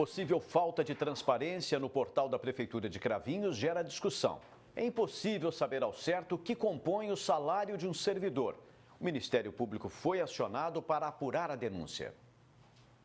Possível falta de transparência no portal da Prefeitura de Cravinhos gera discussão. É impossível saber ao certo o que compõe o salário de um servidor. O Ministério Público foi acionado para apurar a denúncia.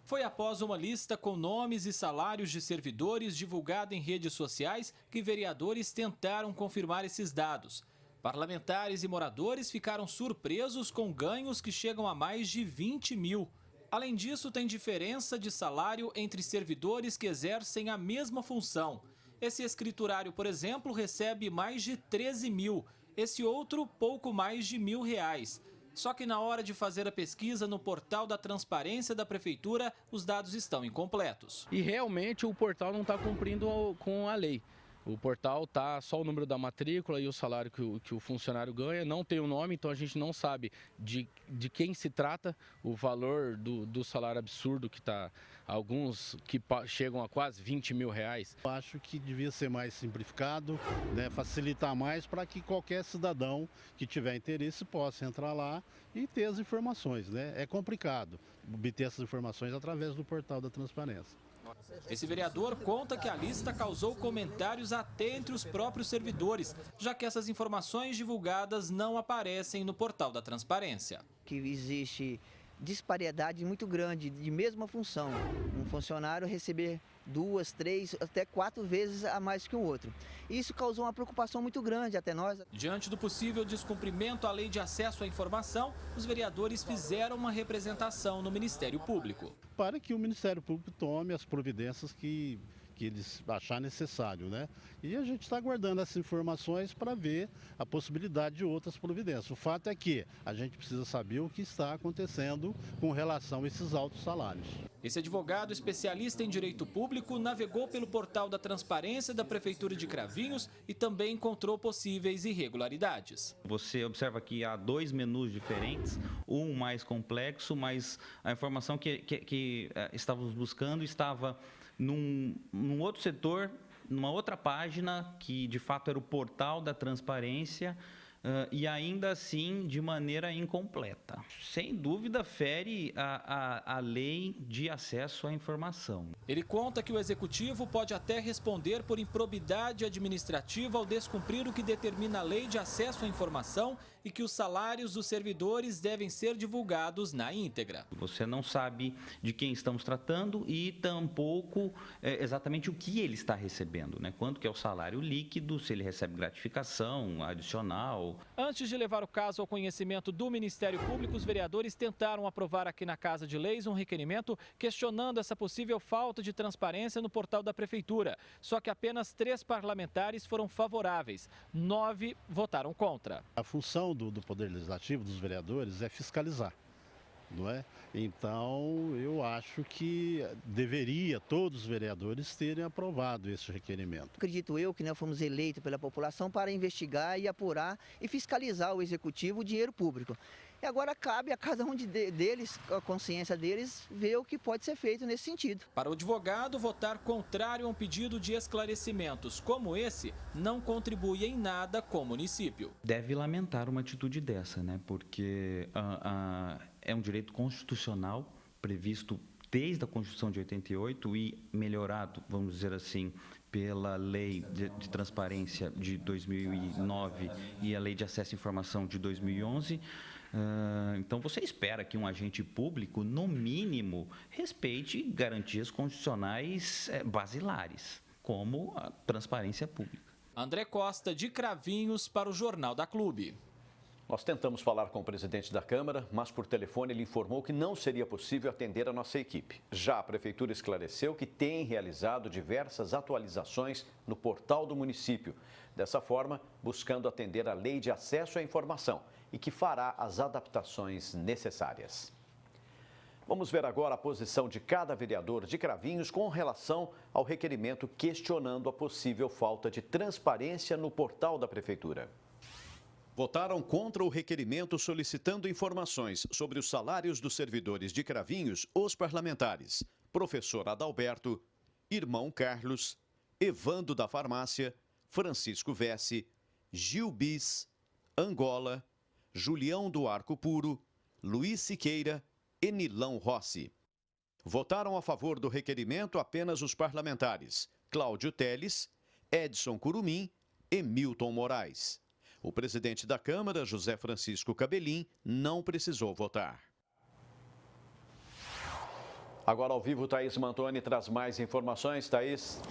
Foi após uma lista com nomes e salários de servidores divulgada em redes sociais que vereadores tentaram confirmar esses dados. Parlamentares e moradores ficaram surpresos com ganhos que chegam a mais de 20 mil. Além disso, tem diferença de salário entre servidores que exercem a mesma função. Esse escriturário, por exemplo, recebe mais de 13 mil. Esse outro, pouco mais de R$1.000. Só que na hora de fazer a pesquisa no portal da transparência da Prefeitura, os dados estão incompletos. E realmente o portal não está cumprindo com a lei. O portal tá só o número da matrícula e o salário que o funcionário ganha, não tem o nome, então a gente não sabe de quem se trata, o valor do salário absurdo que está, alguns que chegam a quase R$20.000. Acho que devia ser mais simplificado, né, facilitar mais para que qualquer cidadão que tiver interesse possa entrar lá e ter as informações, né? É complicado obter essas informações através do portal da transparência. Esse vereador conta que a lista causou comentários até entre os próprios servidores, já que essas informações divulgadas não aparecem no portal da transparência. Que existe disparidade muito grande de mesma função. Um funcionário receber 2, 3, até 4 vezes a mais que o outro. Isso causou uma preocupação muito grande até nós. Diante do possível descumprimento à lei de acesso à informação, os vereadores fizeram uma representação no Ministério Público. Para que o Ministério Público tome as providências que eles achar necessário, né? E a gente está aguardando essas informações para ver a possibilidade de outras providências. O fato é que a gente precisa saber o que está acontecendo com relação a esses altos salários. Esse advogado especialista em direito público navegou pelo portal da transparência da Prefeitura de Cravinhos e também encontrou possíveis irregularidades. Você observa que há 2 menus diferentes, um mais complexo, mas a informação que estávamos buscando estava num outro setor, numa outra página, que de fato era o portal da transparência, e ainda assim de maneira incompleta. Sem dúvida fere a lei de acesso à informação. Ele conta que o executivo pode até responder por improbidade administrativa ao descumprir o que determina a lei de acesso à informação e que os salários dos servidores devem ser divulgados na íntegra. Você não sabe de quem estamos tratando e tampouco exatamente o que ele está recebendo, né? Quanto que é o salário líquido, se ele recebe gratificação adicional. Antes de levar o caso ao conhecimento do Ministério Público, os vereadores tentaram aprovar aqui na Casa de Leis um requerimento questionando essa possível falta de transparência no portal da Prefeitura. Só que apenas 3 parlamentares foram favoráveis, 9 votaram contra. A função do Poder Legislativo, dos vereadores, é fiscalizar, não é? Então, eu acho que deveria todos os vereadores terem aprovado esse requerimento. Acredito eu que nós fomos eleitos pela população para investigar e apurar e fiscalizar o executivo, o dinheiro público. E agora cabe a cada um deles, a consciência deles, ver o que pode ser feito nesse sentido. Para o advogado, votar contrário a um pedido de esclarecimentos como esse não contribui em nada com o município. Deve lamentar uma atitude dessa, né? Porque é um direito constitucional previsto desde a Constituição de 88 e melhorado, vamos dizer assim, pela Lei de Transparência de 2009 e a Lei de Acesso à Informação de 2011. Então, você espera que um agente público, no mínimo, respeite garantias constitucionais basilares, como a transparência pública. André Costa, de Cravinhos, para o Jornal da Clube. Nós tentamos falar com o presidente da Câmara, mas por telefone ele informou que não seria possível atender a nossa equipe. Já a Prefeitura esclareceu que tem realizado diversas atualizações no portal do município. Dessa forma, buscando atender a Lei de Acesso à Informação e que fará as adaptações necessárias. Vamos ver agora a posição de cada vereador de Cravinhos com relação ao requerimento questionando a possível falta de transparência no portal da Prefeitura. Votaram contra o requerimento solicitando informações sobre os salários dos servidores de Cravinhos os parlamentares Professor Adalberto, Irmão Carlos, Evando da Farmácia, Francisco Vesce, Gil Bis, Angola, Julião do Arco Puro, Luiz Siqueira e Nilão Rossi. Votaram a favor do requerimento apenas os parlamentares Cláudio Telles, Edson Curumim e Milton Moraes. O presidente da Câmara, José Francisco Cabelim, não precisou votar. Agora ao vivo, Thaís Mantoni traz mais informações. Thaís.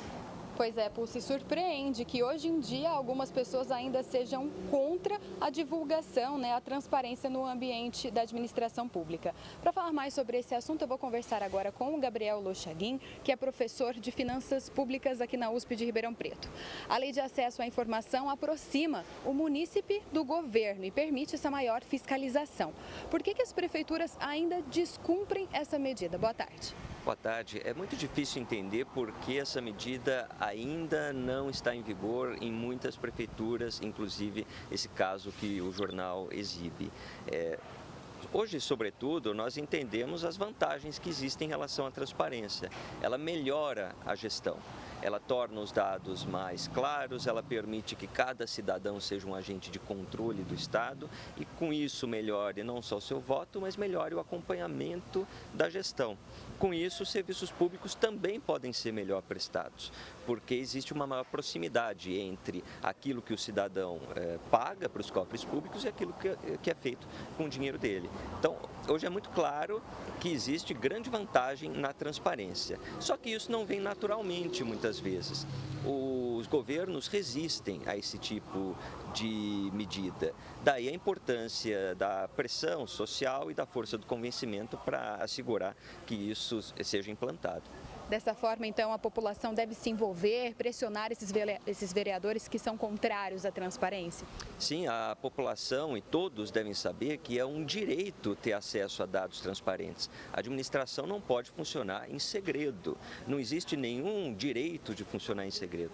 Pois é, Pulse, surpreende que hoje em dia algumas pessoas ainda sejam contra a divulgação, a transparência no ambiente da administração pública. Para falar mais sobre esse assunto, eu vou conversar agora com o Gabriel Lochaguin, que é professor de Finanças Públicas aqui na USP de Ribeirão Preto. A Lei de Acesso à Informação aproxima o munícipe do governo e permite essa maior fiscalização. Por que as prefeituras ainda descumprem essa medida? Boa tarde. Boa tarde. É muito difícil entender por que essa medida ainda não está em vigor em muitas prefeituras, inclusive esse caso que o jornal exibe. Hoje, sobretudo, nós entendemos as vantagens que existem em relação à transparência. Ela melhora a gestão. Ela torna os dados mais claros, ela permite que cada cidadão seja um agente de controle do Estado e, com isso, melhore não só o seu voto, mas melhore o acompanhamento da gestão. Com isso, os serviços públicos também podem ser melhor prestados, porque existe uma maior proximidade entre aquilo que o cidadão paga para os cofres públicos e aquilo que é feito com o dinheiro dele. Então, hoje é muito claro que existe grande vantagem na transparência, só que isso não vem naturalmente muitas vezes. Os governos resistem a esse tipo de medida. Daí a importância da pressão social e da força do convencimento para assegurar que isso seja implantado. Dessa forma, então, a população deve se envolver, pressionar esses vereadores que são contrários à transparência? Sim, a população e todos devem saber que é um direito ter acesso a dados transparentes. A administração não pode funcionar em segredo. Não existe nenhum direito de funcionar em segredo.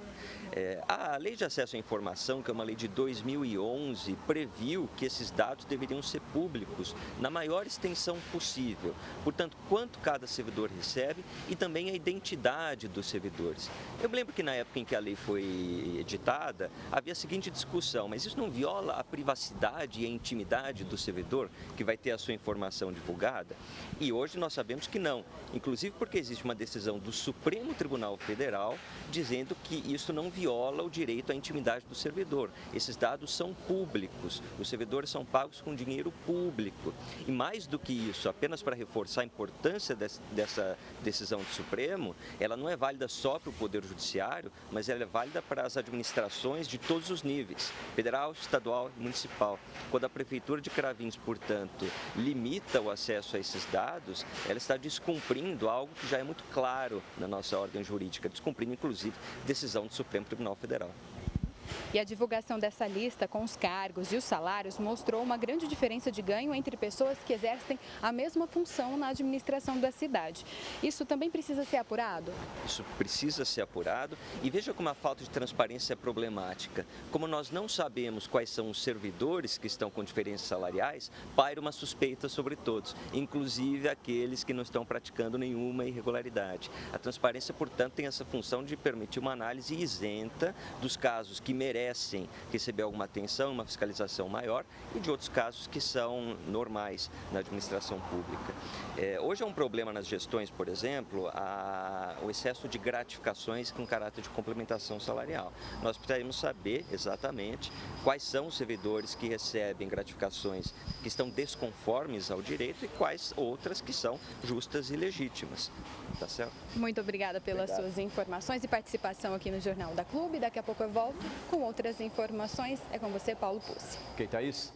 A Lei de Acesso à Informação, que é uma lei de 2011, previu que esses dados deveriam ser públicos na maior extensão possível. Portanto, quanto cada servidor recebe e também a identidade dos servidores. Eu me lembro que na época em que a lei foi editada, havia a seguinte discussão, mas isso não viola a privacidade e a intimidade do servidor que vai ter a sua informação divulgada? E hoje nós sabemos que não, inclusive porque existe uma decisão do Supremo Tribunal Federal dizendo que isso não viola o direito à intimidade do servidor. Esses dados são públicos, os servidores são pagos com dinheiro público. E mais do que isso, apenas para reforçar a importância dessa decisão do Supremo, ela não é válida só para o Poder Judiciário, mas ela é válida para as administrações de todos os níveis, federal, estadual e municipal. Quando a Prefeitura de Cravinhos, portanto, limita o acesso a esses dados, ela está descumprindo algo que já é muito claro na nossa ordem jurídica, descumprindo, inclusive, decisão do Supremo Tribunal Federal. E a divulgação dessa lista com os cargos e os salários mostrou uma grande diferença de ganho entre pessoas que exercem a mesma função na administração da cidade. Isso também precisa ser apurado? Isso precisa ser apurado e veja como a falta de transparência é problemática. Como nós não sabemos quais são os servidores que estão com diferenças salariais, paira uma suspeita sobre todos, inclusive aqueles que não estão praticando nenhuma irregularidade. A transparência, portanto, tem essa função de permitir uma análise isenta dos casos que merecem receber alguma atenção, uma fiscalização maior e de outros casos que são normais na administração pública. Hoje é um problema nas gestões, por exemplo, o excesso de gratificações com caráter de complementação salarial. Nós precisamos saber exatamente quais são os servidores que recebem gratificações que estão desconformes ao direito e quais outras que são justas e legítimas. Tá certo? Muito obrigada pelas suas informações e participação aqui no Jornal da Clube. Daqui a pouco eu volto com outras informações. É com você, Paulo Pucci. Ok, Thaís.